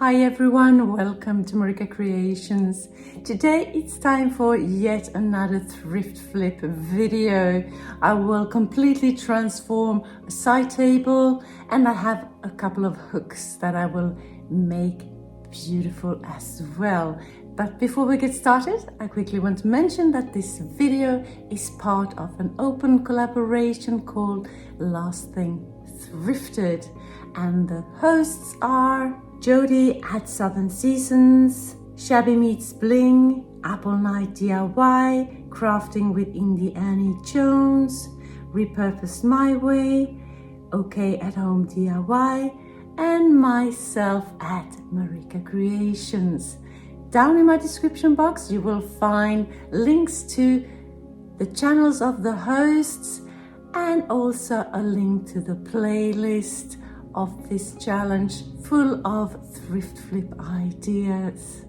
Hi everyone, welcome to MarikaCreations. Today it's time for yet another thrift flip video. I will completely transform a side table and I have a couple of hooks that I will make beautiful as well. But before we get started, I quickly want to mention that this video is part of an open collaboration called LAST THING THRIFTED, and the hosts are Jody at Southern Seasons, Shabby Meets Bling, Apple Night DIY, Crafting with Indie Annie Jones, Repurposed My Way, OK at Home DIY, and myself at MarikaCreations. Down in my description box you will find links to the channels of the hosts and also a link to the playlist of this challenge full of thrift flip ideas.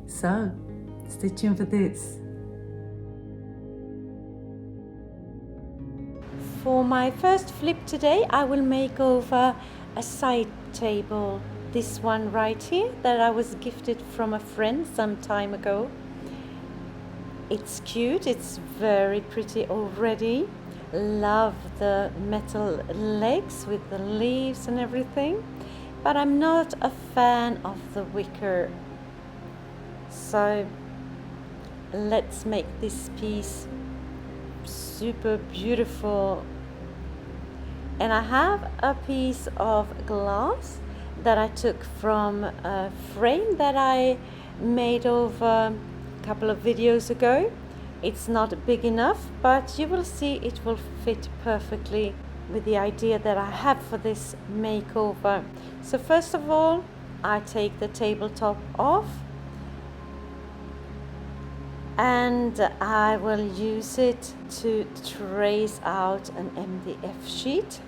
So stay tuned for this. For my first flip today, I will make over a side table. This one right here that I was gifted from a friend some time ago. It's cute, it's very pretty already. Love the metal legs with the leaves and everything, but I'm not a fan of the wicker. So let's make this piece super beautiful. And I have a piece of glass that I took from a frame that I made over a couple of videos ago. It's not big enough, but you will see it will fit perfectly with the idea that I have for this makeover. So first of all, I take the tabletop off and I will use it to trace out an MDF sheet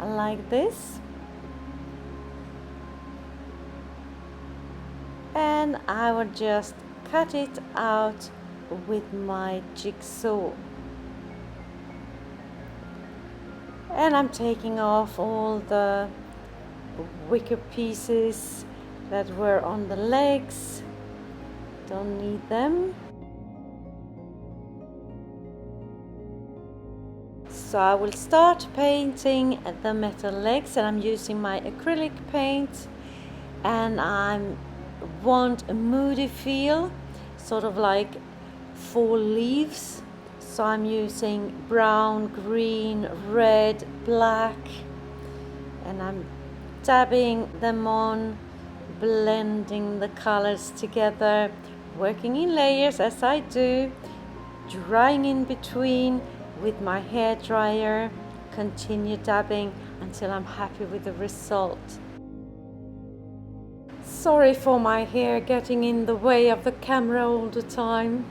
like this. And I will just cut it out with my jigsaw. And I'm taking off all the wicker pieces that were on the legs. Don't need them. So I will start painting the metal legs, and I'm using my acrylic paint, and I want a moody feel, sort of like fall leaves. So I'm using brown, green, red, black, and I'm dabbing them on, blending the colors together, working in layers as I do, drying in between with my hair dryer, continue dabbing until I'm happy with the result. Sorry for my hair getting in the way of the camera all the time.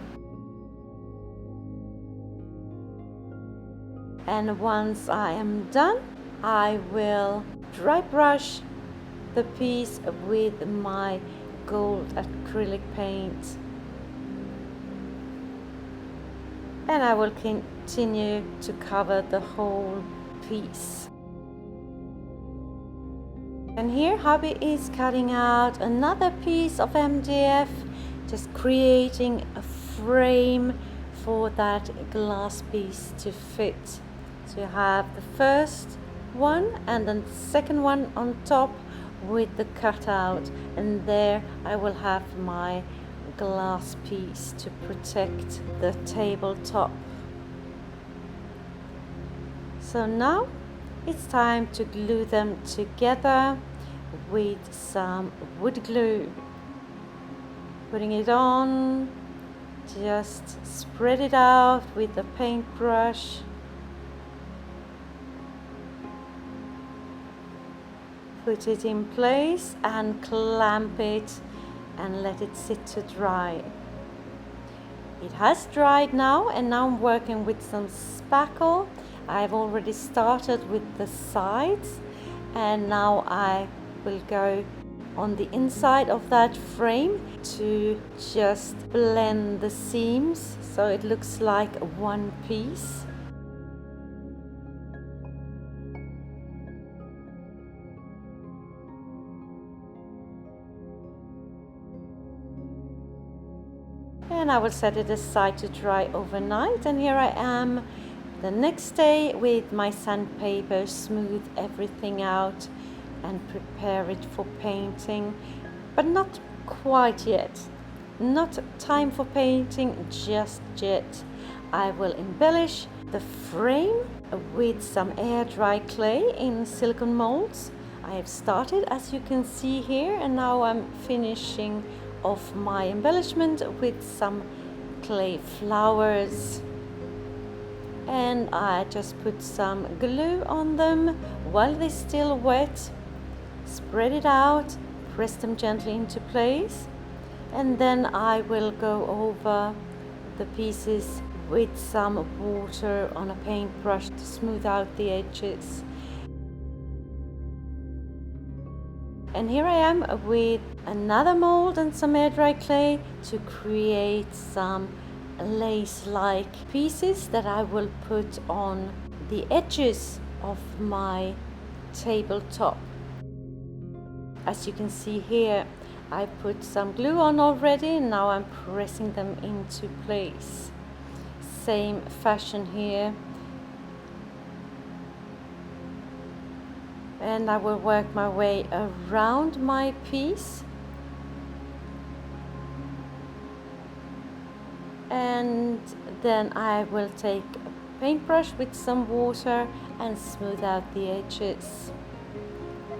And once I am done, I will dry brush the piece with my gold acrylic paint. And I will continue to cover the whole piece. And here hubby is cutting out another piece of MDF, just creating a frame for that glass piece to fit. So you have the first one and then the second one on top with the cutout, and there I will have my glass piece to protect the tabletop. So now it's time to glue them together with some wood glue. Putting it on, just spread it out with the paintbrush. Put it in place and clamp it and let it sit to dry. It has dried now, and now I'm working with some spackle. I've already started with the sides, and now I will go on the inside of that frame to just blend the seams so it looks like one piece. and I will set it aside to dry overnight. And here I am the next day with my sandpaper, smooth everything out and prepare it for painting, but not quite yet. Not time for painting just yet. I will embellish the frame with some air dry clay in silicone molds. I have started, as you can see here, and now I'm finishing off my embellishment with some clay flowers. And I just put some glue on them while they're still wet. Spread it out, press them gently into place, and then I will go over the pieces with some water on a paintbrush to smooth out the edges. And here I am with another mold and some air dry clay to create some lace-like pieces that I will put on the edges of my tabletop. As you can see here, I put some glue on already, and now I'm pressing them into place. Same fashion here. And I will work my way around my piece. And then I will take a paintbrush with some water and smooth out the edges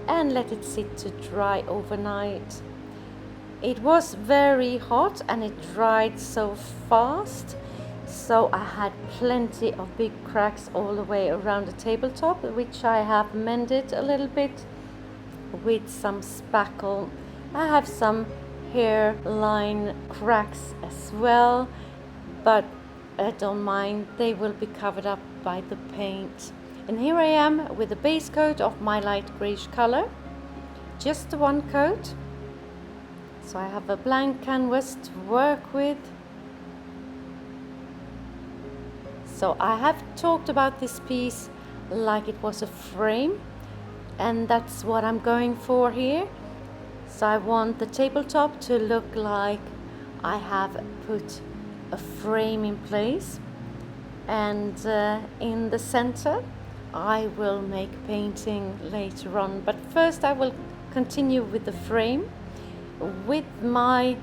and let it sit to dry overnight. It was very hot and it dried so fast, so I had plenty of big cracks all the way around the tabletop, which I have mended a little bit with some spackle. I have some hairline cracks as well, but I don't mind, they will be covered up by the paint. And here I am with the base coat of my light greyish color, just the one coat. So I have a blank canvas to work with. So I have talked about this piece like it was a frame, and that's what I'm going for here. So I want the tabletop to look like I have put a frame in place, and in the center I will make painting later on. But first I will continue with the frame with my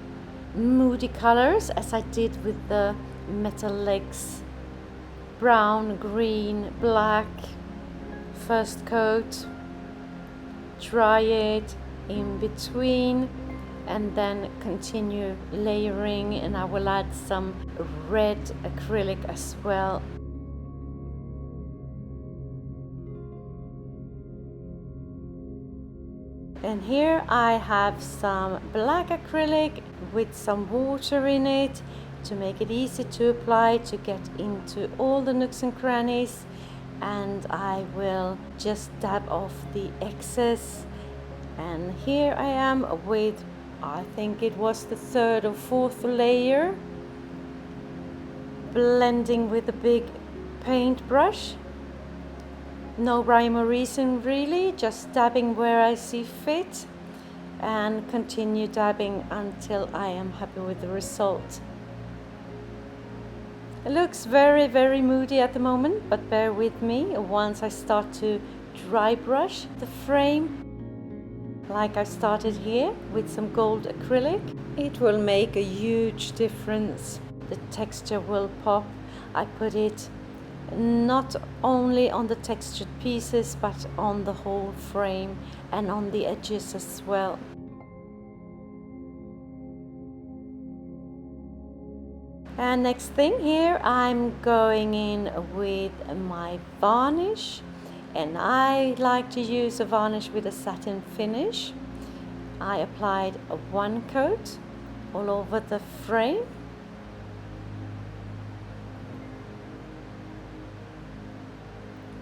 moody colors, as I did with the metal legs. Brown, green, black. First coat, dry it in between, and then continue layering, and I will add some red acrylic as well. And here I have some black acrylic with some water in it to make it easy to apply, to get into all the nooks and crannies. And I will just dab off the excess. And here I am with, I think it was the third or fourth layer, blending with a big paintbrush. No rhyme or reason really, just dabbing where I see fit, and continue dabbing until I am happy with the result. It looks very, very moody at the moment, but bear with me. Once I start to dry brush the frame, like I started here with some gold acrylic, it will make a huge difference. The texture will pop. I put it not only on the textured pieces, but on the whole frame and on the edges as well. And next thing here, I'm going in with my varnish, and I like to use a varnish with a satin finish. I applied one coat all over the frame.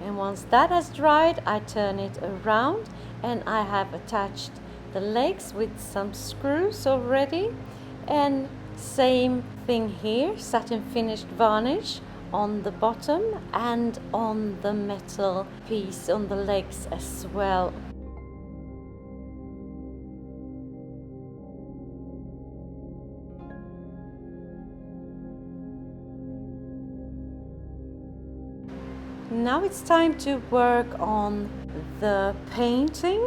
And once that has dried, I turn it around, and I have attached the legs with some screws already. And same thing here, satin finished varnish on the bottom and on the metal piece on the legs as well. Now it's time to work on the painting,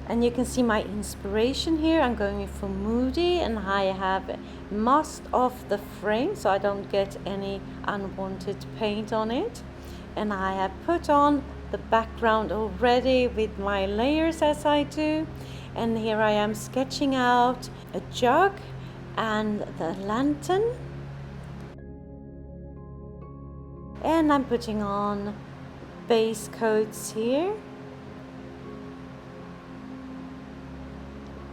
and you can see my inspiration here. I'm going for Moody, and I have masked off the frame so I don't get any unwanted paint on it. And I have put on the background already with my layers as I do. And here I am sketching out a jug and the lantern. And I'm putting on base coats here.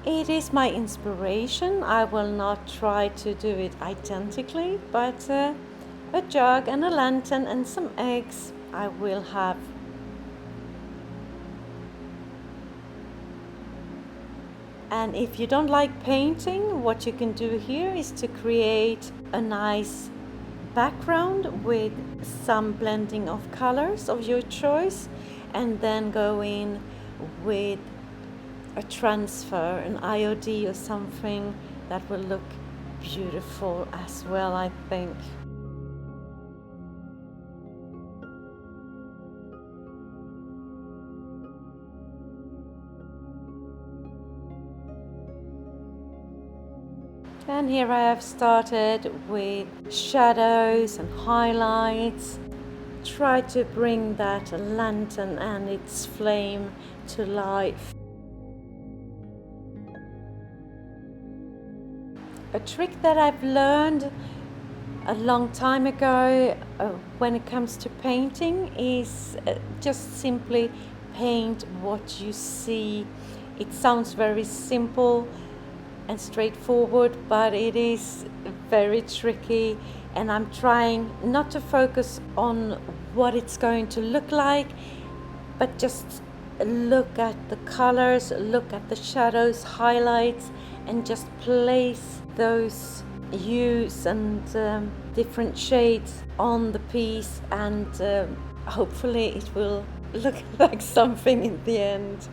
It is my inspiration. I will not try to do it identically, but a jug and a lantern and some eggs I will have. And if you don't like painting, what you can do here is to create a nice background with some blending of colors of your choice, and then go in with a transfer, an IOD or something that will look beautiful as well, I think. And here I have started with shadows and highlights. Try to bring that lantern and its flame to life. A trick that I've learned a long time ago when it comes to painting is just simply paint what you see. It sounds very simple and straightforward, but it is very tricky, and I'm trying not to focus on what it's going to look like, but just look at the colors, look at the shadows, highlights, and just place those hues and different shades on the piece, and hopefully it will look like something in the end.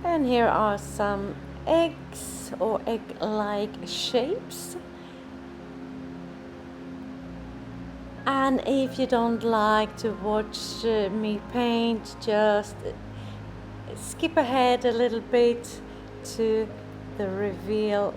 And here are some eggs or egg-like shapes. And if you don't like to watch me paint, just skip ahead a little bit to the reveal.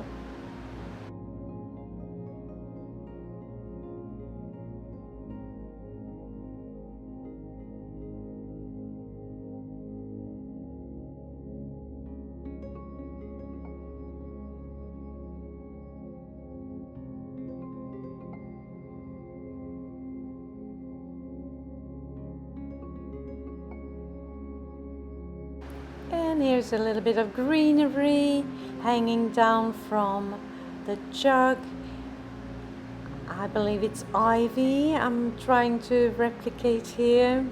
And here's a little bit of greenery hanging down from the jug. I believe it's ivy I'm trying to replicate here.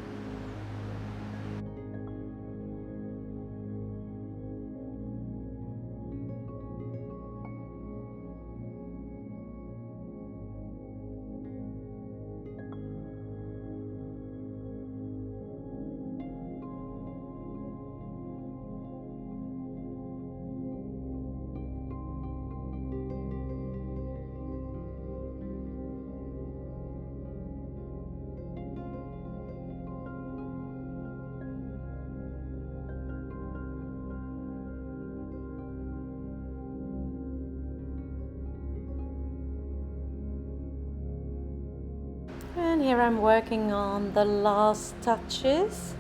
And here I'm working on the last touches,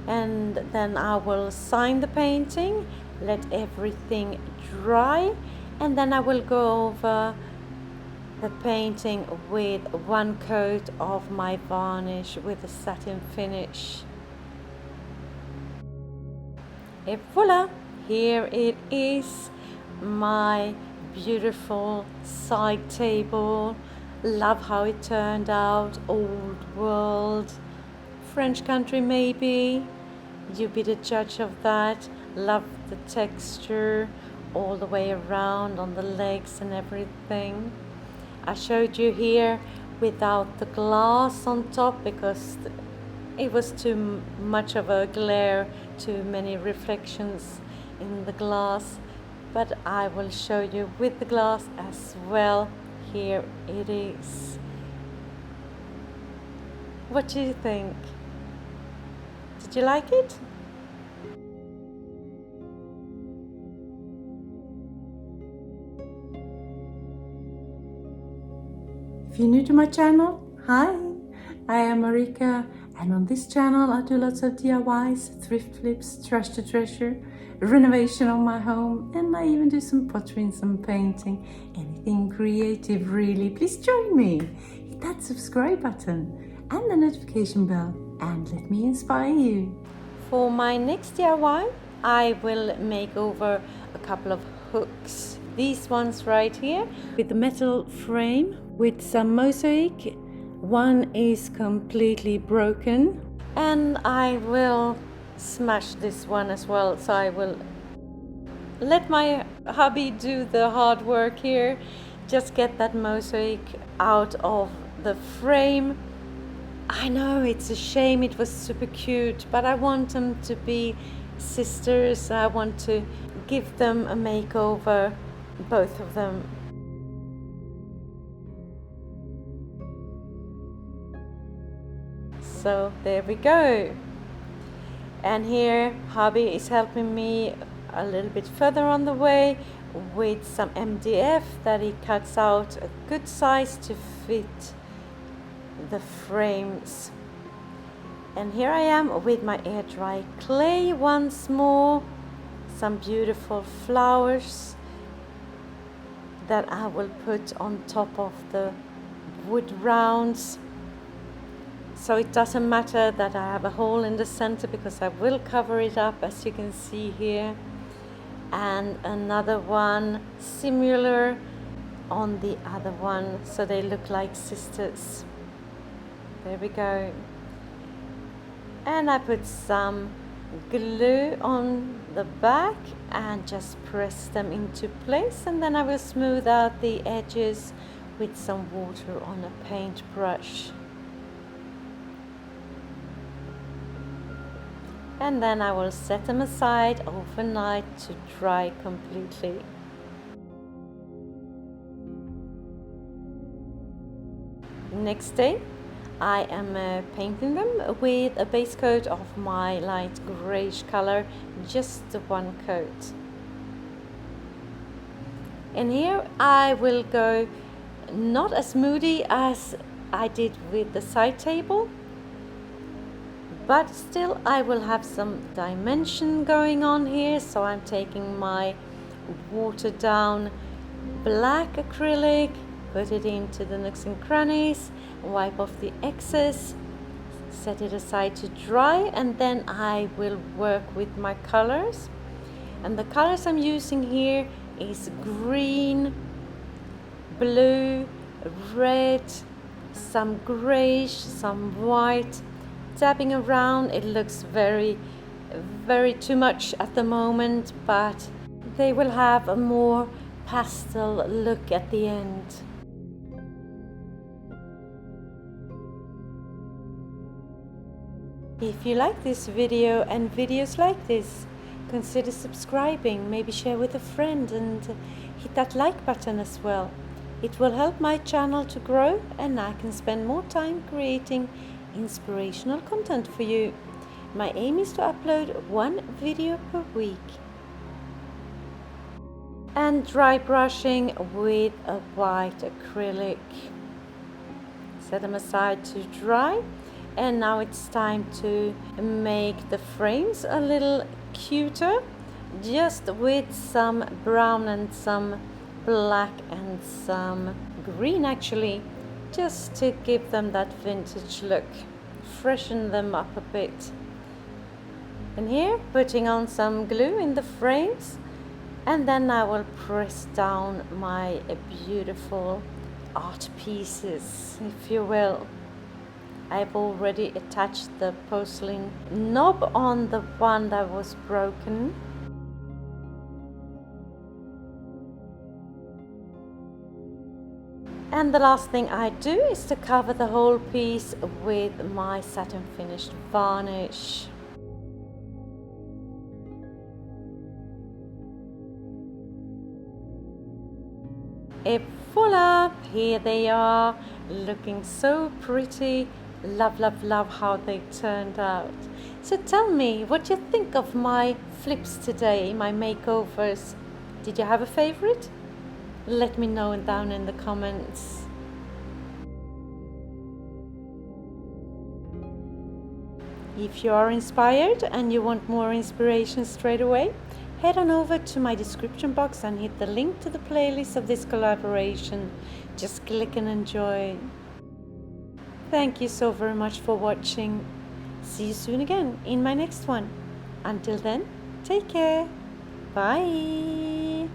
and then I will sign the painting, let everything dry, and then I will go over the painting with one coat of my varnish with a satin finish. Et voila! Here it is, my beautiful side table. Love how it turned out, old world, French country maybe, You be the judge of that. Love the texture all the way around on the legs and everything. I showed you here without the glass on top because it was too much of a glare, too many reflections in the glass. But I will show you with the glass as well. Here it is. What do you think? Did you like it? If you're new to my channel, hi, I am Marika, and on this channel I do lots of DIYs, thrift flips, trash to treasure, renovation of my home, and I even do some pottery and some painting, anything creative really. Please join me, hit that subscribe button and the notification bell, and let me inspire you. For my next DIY, I will make over a couple of hooks. These ones right here with the metal frame with some mosaic. One is completely broken, and I will smash this one as well. So I will let my hubby do the hard work here. Just get that mosaic out of the frame. I know it's a shame, it was super cute, but I want them to be sisters. I want to give them a makeover, both of them. So there we go. And here hubby is helping me a little bit further on the way with some MDF that he cuts out a good size to fit the frames. And here I am with my air dry clay once more, some beautiful flowers that I will put on top of the wood rounds. So it doesn't matter that I have a hole in the center because I will cover it up, as you can see here. And another one similar on the other one, so they look like sisters. There we go. And I put some glue on the back and just press them into place, and then I will smooth out the edges with some water on a paintbrush. And then I will set them aside overnight to dry completely. Next day I am painting them with a base coat of my light grayish color, just the one coat. And here I will go not as moody as I did with the side table, but still I will have some dimension going on here. So I'm taking my watered down black acrylic, put it into the nooks and crannies, wipe off the excess, set it aside to dry, and then I will work with my colors. And the colors I'm using here is green, blue, red, some grayish, some white. Dabbing around, it looks very too much at the moment, but they will have a more pastel look at the end. If you like this video and videos like this, consider subscribing, maybe share with a friend, and hit that like button as well. It will help my channel to grow, and I can spend more time creating inspirational content for you. My aim is to upload one video per week. And dry brushing with a white acrylic. Set them aside to dry. And now it's time to make the frames a little cuter, just with some brown and some black and some green actually, just to give them that vintage look, freshen them up a bit. And here putting on some glue in the frames, and then I will press down my beautiful art pieces, if you will. I've already attached the porcelain knob on the one that was broken. And the last thing I do is to cover the whole piece with my satin finished varnish. Et voila! Here they are, looking so pretty. Love, love, love how they turned out. So tell me what you think of my flips today, my makeovers. Did you have a favorite? Let me know down in the comments. If you are inspired and you want more inspiration straight away, head on over to my description box and hit the link to the playlist of this collaboration. Just click and enjoy. Thank you so very much for watching. See you soon again in my next one. Until then, take care. Bye.